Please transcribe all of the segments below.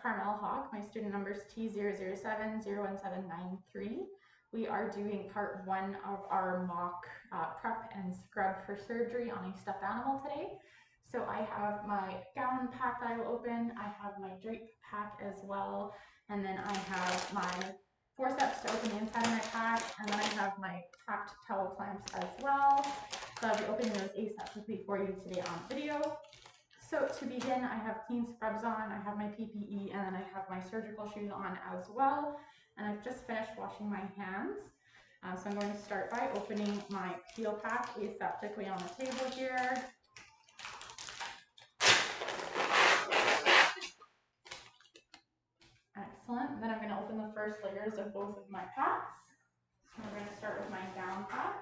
Carmel Hauck. My student number is T00701793. We are doing part 1 of our mock prep and scrub for surgery on a stuffed animal today. So I have my gown pack that I will open, I have my drape pack as well, and then I have my forceps to open the inside of my pack, and then I have my tacked towel clamps as well. So I'll be opening those asapically for you today on video. So to begin, I have clean scrubs on, I have my PPE, and then I have my surgical shoes on as well. And I've just finished washing my hands. So I'm going to start by opening my peel pack aseptically on the table here. Excellent. Then I'm going to open the first layers of both of my packs. So we're going to start with my gown pack.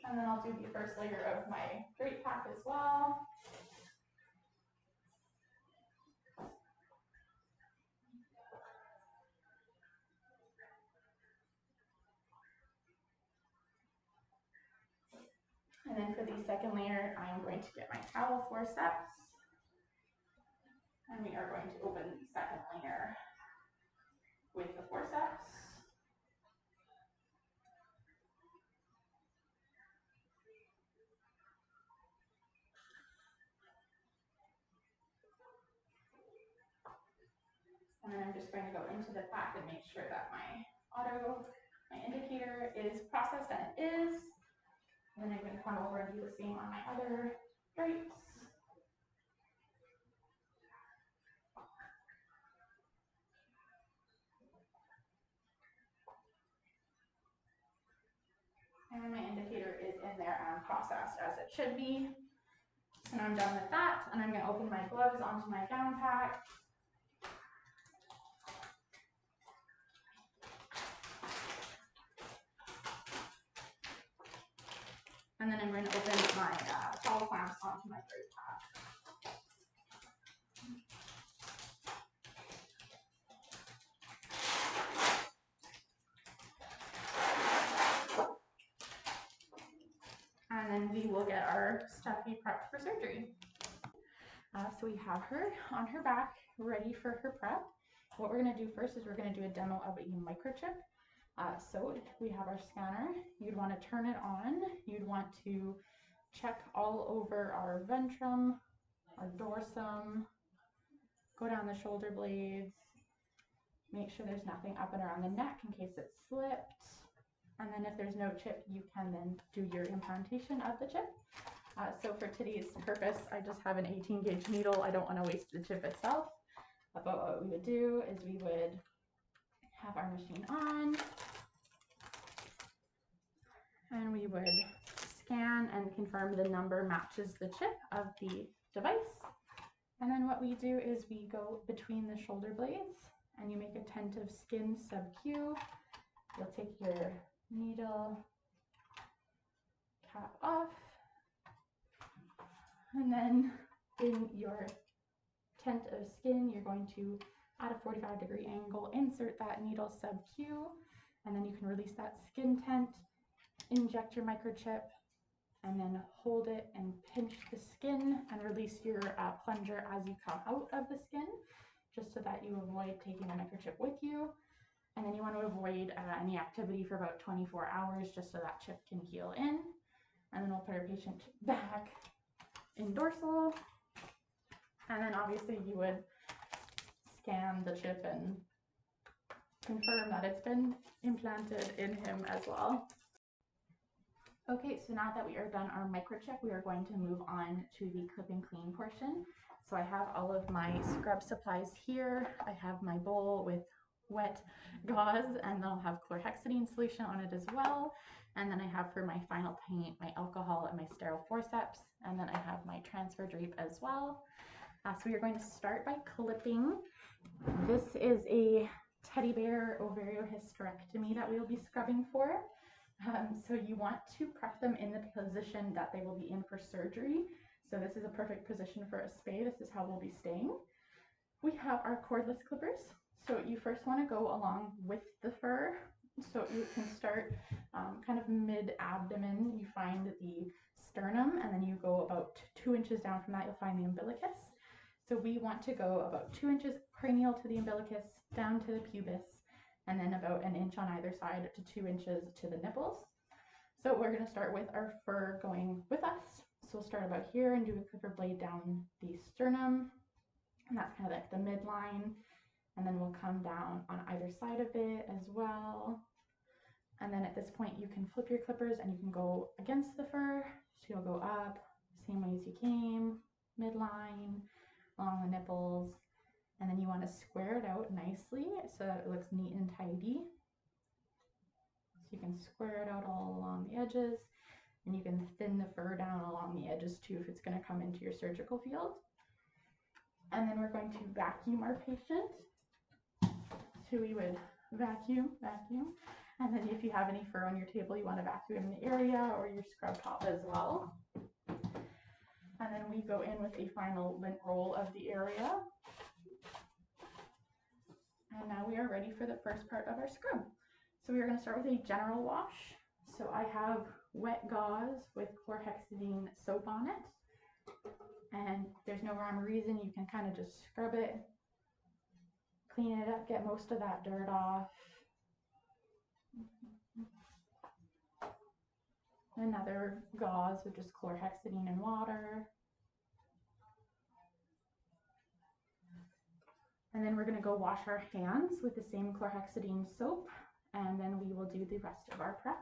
And then I'll do the first layer of my drape pack as well. And then for the second layer, I am going to get my towel forceps. And we are going to open the second layer with the forceps. And then I'm just going to go into the pack and make sure that my indicator is processed, and it is. And then I'm going to come over and do the same on my other drapes. And my indicator is in there and processed as it should be. So now I'm done with that, and I'm going to open my gloves onto my gown pack. And then I'm going to open my towel clamps onto my drape pack. And then we will get our stuffy prepped for surgery. So we have her on her back, ready for her prep. What we're going to do first is we're going to do a demo of a microchip. So we have our scanner. You'd want to turn it on. You'd want to check all over our ventrum, our dorsum, go down the shoulder blades, make sure there's nothing up and around the neck in case it slipped. And then if there's no chip, you can then do your implantation of the chip. So for today's purpose, I just have an 18 gauge needle. I don't want to waste the chip itself. But what we would do is we would have our machine on, and we would scan and confirm the number matches the chip of the device. And then what we do is we go between the shoulder blades, and you make a tent of skin sub-Q. You'll take your needle cap off, and then in your tent of skin, you're going to, at a 45-degree angle, insert that needle sub-Q, and then you can release that skin tent, inject your microchip, and then hold it and pinch the skin and release your plunger as you come out of the skin, just so that you avoid taking the microchip with you. And then you want to avoid any activity for about 24 hours, just so that chip can heal in. And then we'll put our patient back in dorsal. And then obviously you would scan the chip and confirm that it's been implanted in him as well. Okay, so now that we are done our microchip, we are going to move on to the clip and clean portion. So I have all of my scrub supplies here. I have my bowl with wet gauze, and I'll have chlorhexidine solution on it as well. And then I have for my final paint, my alcohol and my sterile forceps. And then I have my transfer drape as well. So we are going to start by clipping. This is a teddy bear ovariohysterectomy that we will be scrubbing for. So you want to prep them in the position that they will be in for surgery. So this is a perfect position for a spay. This is how we'll be staying. We have our cordless clippers. So you first want to go along with the fur So you can start kind of mid-abdomen, you find the sternum, and then you go about 2 inches down from that, you'll find the umbilicus. So we want to go about 2 inches cranial to the umbilicus, down to the pubis, and then about an inch on either side to 2 inches to the nipples. So we're going to start with our fur going with us. So we'll start about here and do a clipper blade down the sternum, and that's kind of like the midline. And then we'll come down on either side of it as well. And then at this point you can flip your clippers and you can go against the fur. So you'll go up, same way as you came, midline, along the nipples. And then you want to square it out nicely so that it looks neat and tidy. So you can square it out all along the edges, and you can thin the fur down along the edges too if it's going to come into your surgical field. And then we're going to vacuum our patient. So we would vacuum, and then if you have any fur on your table, you want to vacuum the area or your scrub top as well. And then we go in with a final lint roll of the area. And now we are ready for the first part of our scrub. So we are going to start with a general wash. So I have wet gauze with chlorhexidine soap on it. And there's no rhyme or reason, you can kind of just scrub it, clean it up, get most of that dirt off. Another gauze with just chlorhexidine and water. And then we're going to go wash our hands with the same chlorhexidine soap, and then we will do the rest of our prep.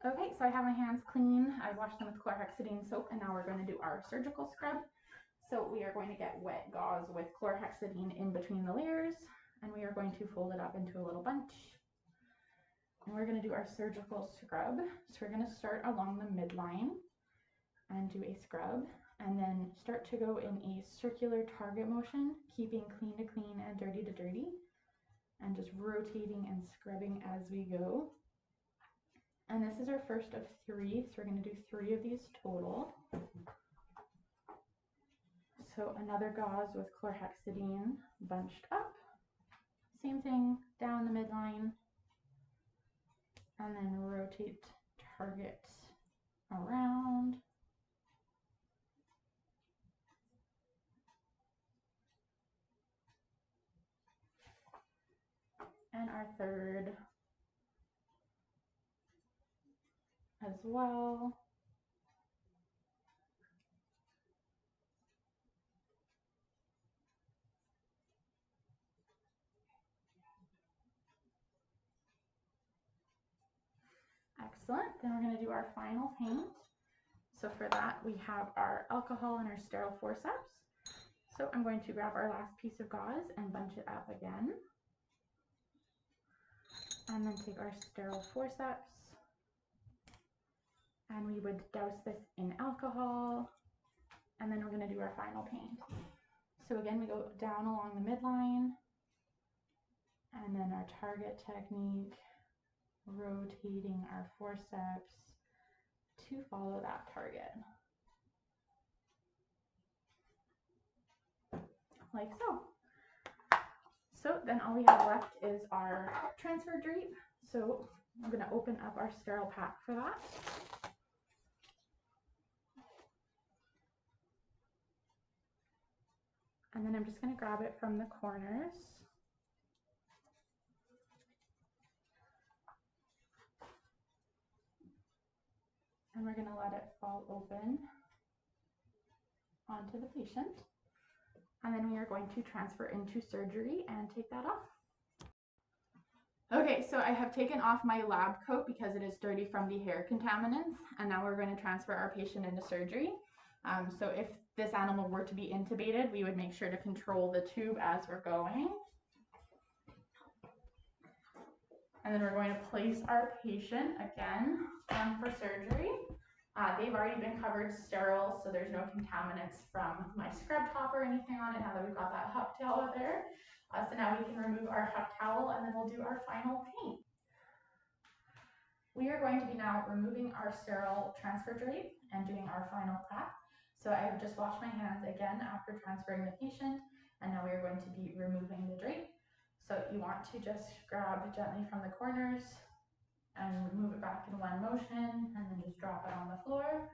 Okay, so I have my hands clean. I washed them with chlorhexidine soap, and now we're going to do our surgical scrub. So we are going to get wet gauze with chlorhexidine in between the layers, and we are going to fold it up into a little bunch. And we're going to do our surgical scrub. So we're going to start along the midline and do a scrub, and then start to go in a circular target motion, keeping clean to clean and dirty to dirty, and just rotating and scrubbing as we go. And this is our first of 3, so we're going to do 3 of these total. So another gauze with chlorhexidine bunched up. Same thing, down the midline, and then rotate target around. And our third as well. Excellent. Then we're going to do our final paint. So for that, we have our alcohol and our sterile forceps. So I'm going to grab our last piece of gauze and bunch it up again. And then take our sterile forceps. And we would douse this in alcohol. And then we're going to do our final paint. So again, we go down along the midline. And then our target technique, rotating our forceps to follow that target. Like so. So then all we have left is our transfer drape. So I'm going to open up our sterile pack for that. And then I'm just going to grab it from the corners. And we're going to let it fall open onto the patient. And then we are going to transfer into surgery and take that off. Okay, so I have taken off my lab coat because it is dirty from the hair contaminants, and now we're going to transfer our patient into surgery. So if this animal were to be intubated, we would make sure to control the tube as we're going. And then we're going to place our patient again for surgery. They've already been covered sterile, so there's no contaminants from my scrub top or anything on it now that we've got that Hauck towel out there. So now we can remove our Hauck towel, and then we'll do our final paint. We are going to be now removing our sterile transfer drape, and doing our final prep. So I have just washed my hands again after transferring the patient, and now we are going to be removing the drape. So you want to just grab gently from the corners and move it back in one motion, and then just drop it on the floor.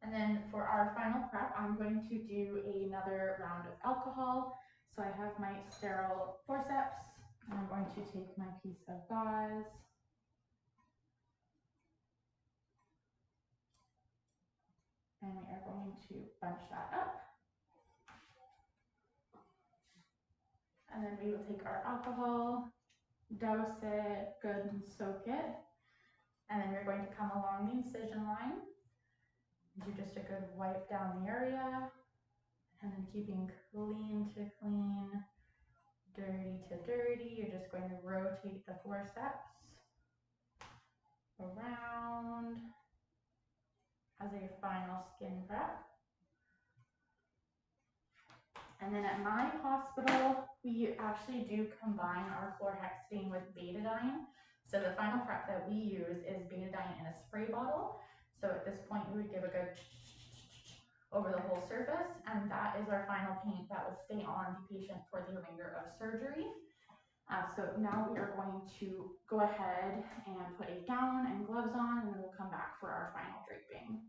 And then for our final prep, I'm going to do another round of alcohol. So I have my sterile forceps, and I'm going to take my piece of gauze. And we are going to bunch that up. And then we will take our alcohol, douse it, good and soak it. And then we're going to come along the incision line, do just a good wipe down the area, and then keeping clean to clean, dirty to dirty. You're just going to rotate the forceps around as a final skin prep. And then at my hospital, we actually do combine our chlorhexidine with betadine. So the final prep that we use is betadine in a spray bottle. So at this point, we would give a good over the whole surface, and that is our final paint that will stay on the patient for the remainder of surgery. So now we are going to go ahead and put a gown and gloves on, and then we'll come back for our final draping.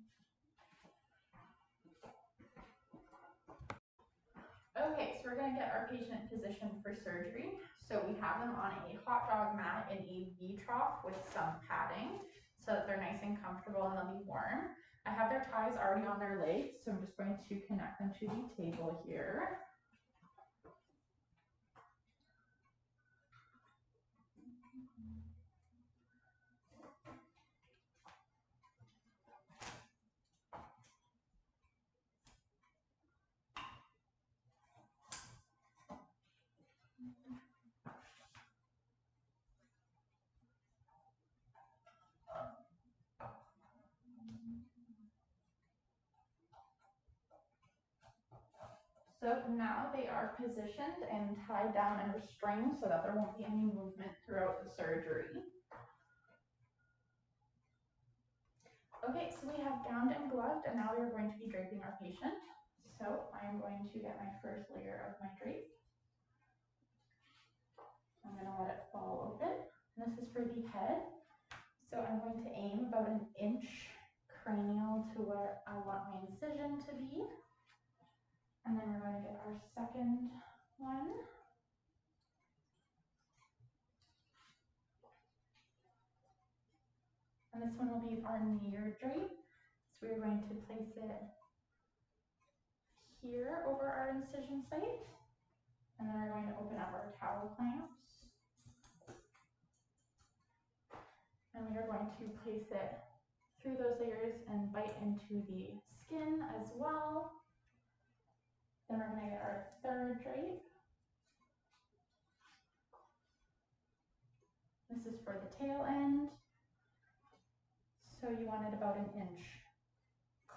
Okay, so we're going to get our patient positioned for surgery. So we have them on a hot dog mat in a V trough with some padding so that they're nice and comfortable and they'll be warm. I have their ties already on their legs, so I'm just going to connect them to the table here. So now they are positioned and tied down and restrained so that there won't be any movement throughout the surgery. Okay, so we have gowned and gloved, and now we are going to be draping our patient. So I am going to get my first layer of my drape. I'm going to let it fall open. And this is for the head. So I'm going to aim about 1 inch cranial to where I want my incision to be. And then we're going to get our second one. And this one will be our near drape. So we're going to place it here over our incision site. And then we're going to open up our towel clamps. And we are going to place it through those layers and bite into the skin as well. Then we're going to get our third drape. This is for the tail end. So you want it about 1 inch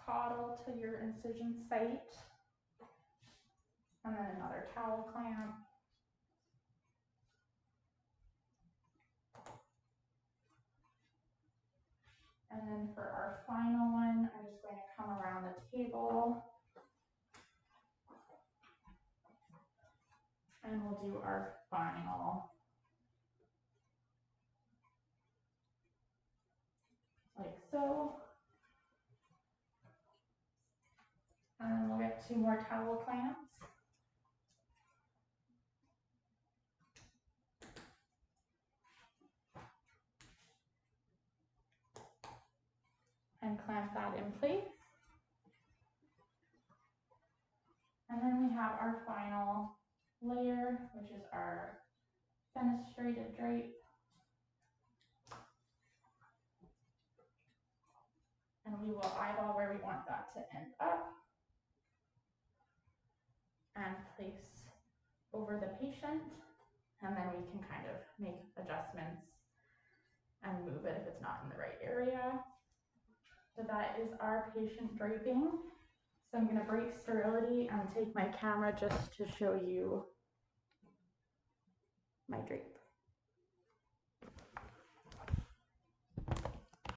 caudal to your incision site. And then another towel clamp. And then for our final one, I'm just going to come around the table. And we'll do our final. Like so. And then we'll get 2 more towel clamps. And clamp that in place. And then we have our final layer, which is our fenestrated drape. And we will eyeball where we want that to end up and place over the patient. And then we can kind of make adjustments and move it if it's not in the right area. So that is our patient draping. So I'm going to break sterility and take my camera just to show you my drape.